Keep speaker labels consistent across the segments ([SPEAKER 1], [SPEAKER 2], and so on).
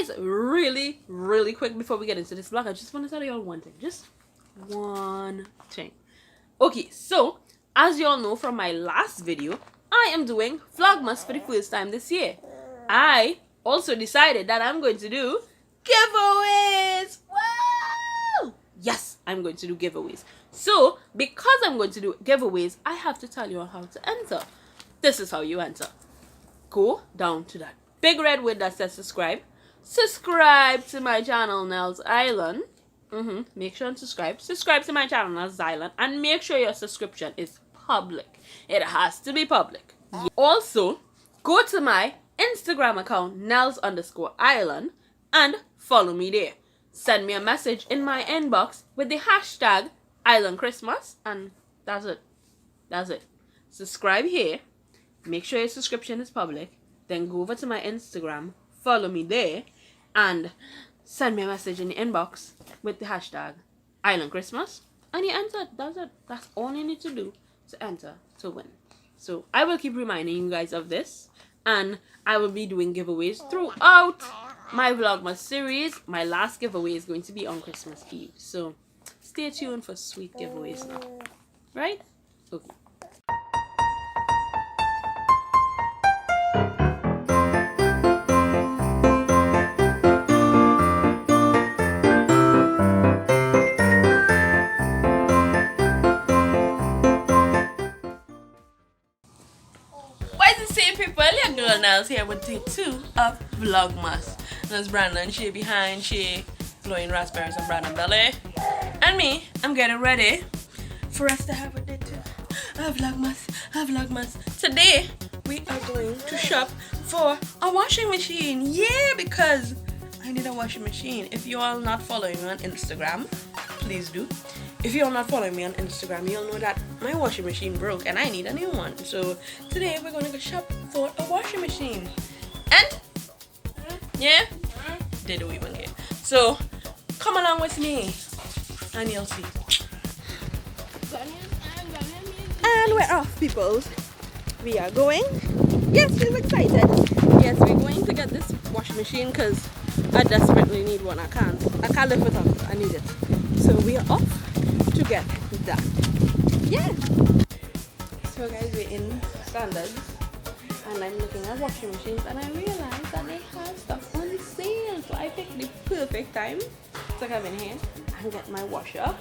[SPEAKER 1] guys, really quick before we get into this vlog, I just want to tell you all one thing. Just one thing. Okay, so as you all know from my last video, I am doing Vlogmas for the first time this year. I also decided that I'm going to do giveaways. Woo! Yes, I'm going to do giveaways. So, because I'm going to do giveaways, I have to tell you all how to enter. This is how you enter. Go down to that big red word that says subscribe. Subscribe to my channel, Nellz Island. Make sure and subscribe. Subscribe to my channel, Nellz Island. And make sure your subscription is public. It has to be public. Also, go to my Instagram account, Nellz_Island, and follow me there. Send me a message in my inbox with the hashtag Island Christmas, and that's it. That's it. Subscribe here. Make sure your subscription is public. Then go over to my Instagram, follow me there, and send me a message in the inbox with the hashtag Island Christmas, and you enter. That's it. That's all you need to do to enter to win. So I will keep reminding you guys of this, and I will be doing giveaways throughout my Vlogmas series. My last giveaway is going to be on Christmas Eve, so stay tuned for sweet giveaways now. Right? Okay. Your girl Nellz here with day 2 of Vlogmas. There's Brandon, she behind, she blowing raspberries on Brandon belly. And me, I'm getting ready for us to have a day 2 of Vlogmas. Today, we are going to shop for a washing machine. Yeah, because I need a washing machine. If you all not following me on Instagram, please do. If you're not following me on Instagram, you'll know that my washing machine broke and I need a new one. So today we're going to go shop for a washing machine. And yeah, they don't even care. So come along with me and you'll see. And we're off, people. We are going. Yes, we're excited. Yes, we're going to get this washing machine because I desperately need one. I can't live without it. I need it. So we are off to get that. Yeah. So guys, we're in Standards and I'm looking at washing machines and I realized that they have stuff on sale. So I picked the perfect time to come in here and get my washer.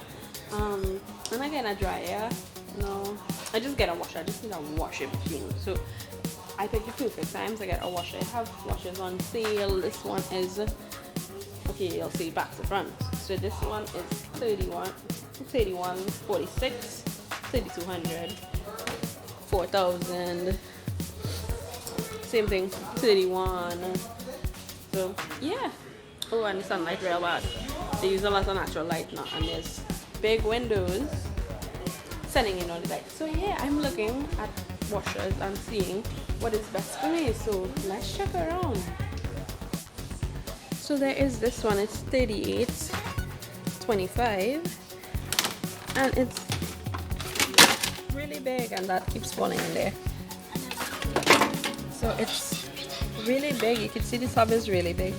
[SPEAKER 1] And I get a dryer. No, I just get a washer. I just need a washing machine. So I picked the perfect time to get a washer. I have washers on sale. This one is, okay, you'll see back to front. So this one is 3146, 3200, 4000, same thing, 31. So yeah. Oh, and the sunlight real bad. They use a lot of natural light now, and there's big windows sending in all the light. So yeah, I'm looking at washers and seeing what is best for me. So let's check around. So there is this one. It's 38.25. And it's really big and that keeps falling in there. So it's really big. You can see the tub is really big.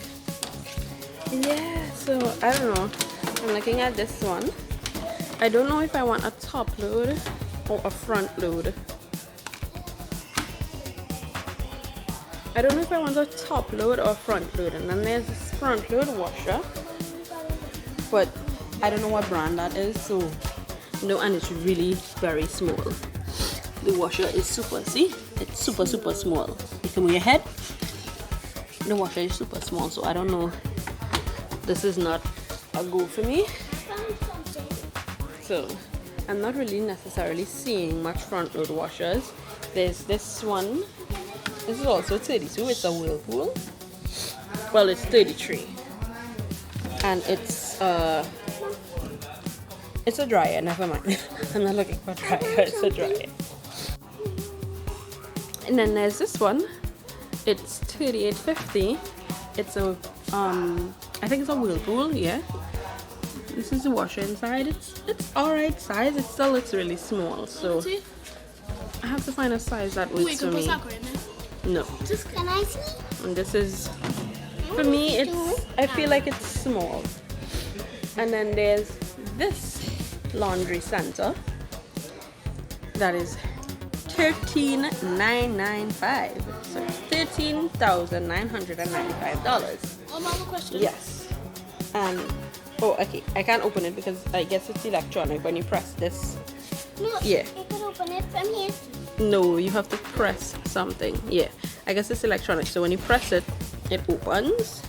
[SPEAKER 1] Yeah, so I don't know. I'm looking at this one. I don't know if I want a top load or a front load. I don't know if I want a top load or a front load. And then there's this front load washer. But I don't know what brand that is, so no, and it's really very small. The washer is super, see? It's super small. You can move your head. The washer is super small, so I don't know. This is not a go for me. So I'm not really necessarily seeing much front load washers. There's this one. This is also 32. It's a Whirlpool. Well, it's 33. And it's a dryer, never mind. I'm not looking for a dryer, it's a dryer. And then there's this one. It's 38.50. It's a I think it's a Whirlpool, yeah. This is the washer inside. It's alright size. It still looks really small, so I have to find a size that works for me. No.
[SPEAKER 2] Just can I see?
[SPEAKER 1] And this is For me, I feel like it's small. And then there's this laundry center that is $13,995. So $13,995.
[SPEAKER 2] Another question.
[SPEAKER 1] Yes. And oh, okay. I can't open it because I guess it's electronic. When you press this,
[SPEAKER 2] No,
[SPEAKER 1] yeah.
[SPEAKER 2] you can open it from here.
[SPEAKER 1] No, you have to press something. Yeah, I guess it's electronic. So when you press it, it opens.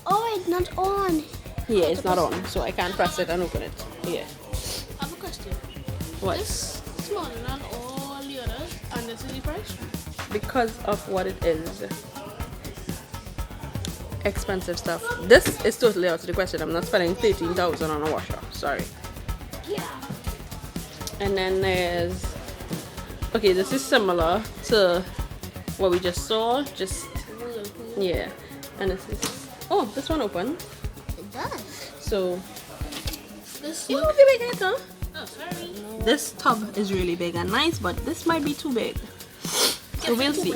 [SPEAKER 2] Oh, it's not on.
[SPEAKER 1] Yeah, it's not on, so I can't press it and open it. Yeah.
[SPEAKER 2] I have a question.
[SPEAKER 1] What?
[SPEAKER 2] This is smaller than all the others, and this is the price?
[SPEAKER 1] Because of what it is. Expensive stuff. This is totally out of the question. I'm not spending $13,000 on a washer. Sorry.
[SPEAKER 2] Yeah.
[SPEAKER 1] And then there's, okay, this is similar to what we just saw. Just yeah. And this is, oh, this one open.
[SPEAKER 2] It does.
[SPEAKER 1] So
[SPEAKER 2] This
[SPEAKER 1] you won't be big it, huh?
[SPEAKER 2] Oh, sorry.
[SPEAKER 1] This tub is really big and nice, but this might be too big. So we'll see.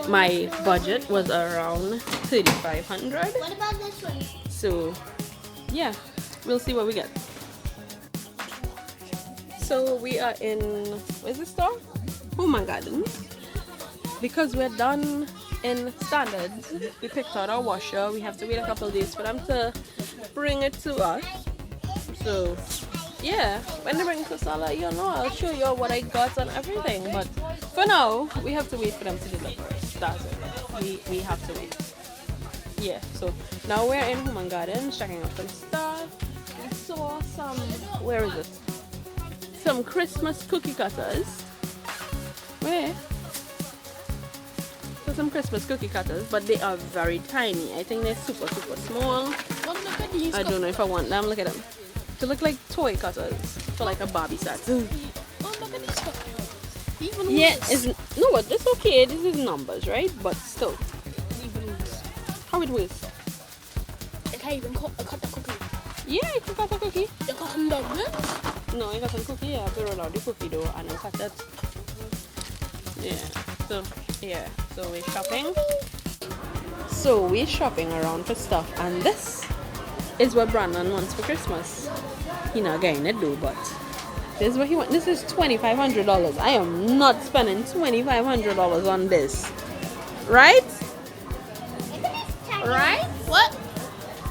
[SPEAKER 1] My budget was around $3,500.
[SPEAKER 2] What about this one?
[SPEAKER 1] So yeah, we'll see what we get. So we are in, where's the store? Human Gardens. Because we're done in standards, we picked out our washer. We have to wait a couple of days for them to bring it to us. So yeah, when they bring it to Sala, you know, I'll show you what I got and everything. But for now, we have to wait for them to deliver it. That's it. We have to wait. Yeah, so now we're in Human Gardens checking out some stuff. We saw some, where is it? Some Christmas cookie cutters. Where? So some Christmas cookie cutters, but they are very tiny. I think they're super small.
[SPEAKER 2] Look at these.
[SPEAKER 1] I don't know if I want them. Look at them. They look like toy cutters for like a Barbie set.
[SPEAKER 2] Oh, look at these cutters. Even
[SPEAKER 1] Yeah,
[SPEAKER 2] this.
[SPEAKER 1] no, but it's okay. This is numbers, right? But still,
[SPEAKER 2] Even this.
[SPEAKER 1] how it works?
[SPEAKER 2] It can't even cut the cookie.
[SPEAKER 1] Yeah, you can cut a cookie.
[SPEAKER 2] You cut them down, huh?
[SPEAKER 1] No, you got some cookie. Yeah, to roll out the cookie dough and then cut it. Yeah. So yeah. So we're shopping. So we're shopping around for stuff, and this is what Brandon wants for Christmas. He not getting it though, but this is what he wants. This is $2,500. I am not spending $2,500 on this. Right? Right?
[SPEAKER 2] What?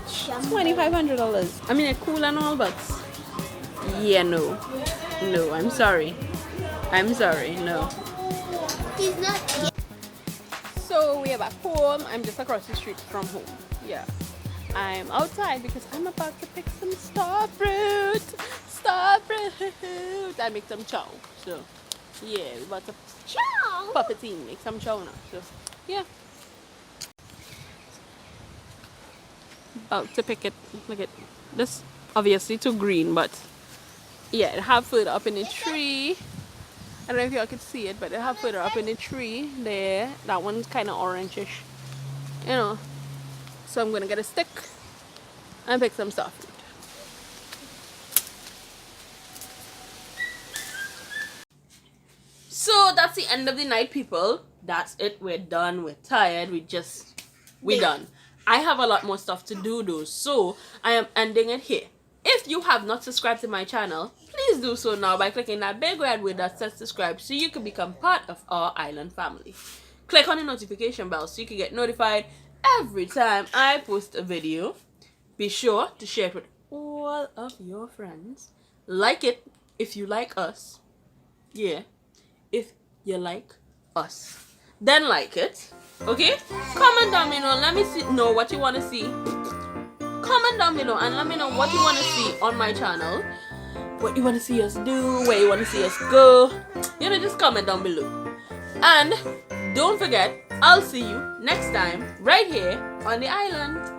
[SPEAKER 1] $2,500. I mean, it's cool and all, but yeah, no, I'm sorry, no.
[SPEAKER 2] He's not.
[SPEAKER 1] So we are back home. I'm just across the street from home. Yeah, I'm outside because I'm about to pick some star fruit. I make some chow. So yeah, we're about to
[SPEAKER 2] Ciao.
[SPEAKER 1] pop it in, make some chow now. So yeah. About to pick it. Look at this. Obviously too green, but yeah, it have further up in the tree. I don't know if y'all could see it, but it have further up in the tree there. That one's kind of orangish, you know. So I'm gonna get a stick and pick some stuff. So that's the end of the night, people. That's it. We're done. We're tired. We're done. I have a lot more stuff to do though, so I am ending it here. If you have not subscribed to my channel, please do so now by clicking that big red word that says subscribe so you can become part of our island family. Click on the notification bell so you can get notified every time I post a video. Be sure to share it with all of your friends. Like it if you like us. Yeah, if you like us. Then like it. Okay? Comment down below. Let me know what you want to see. Comment down below and let me know what you want to see on my channel. What you want to see us do. Where you want to see us go. You know, just comment down below. And don't forget, I'll see you next time right here on the island.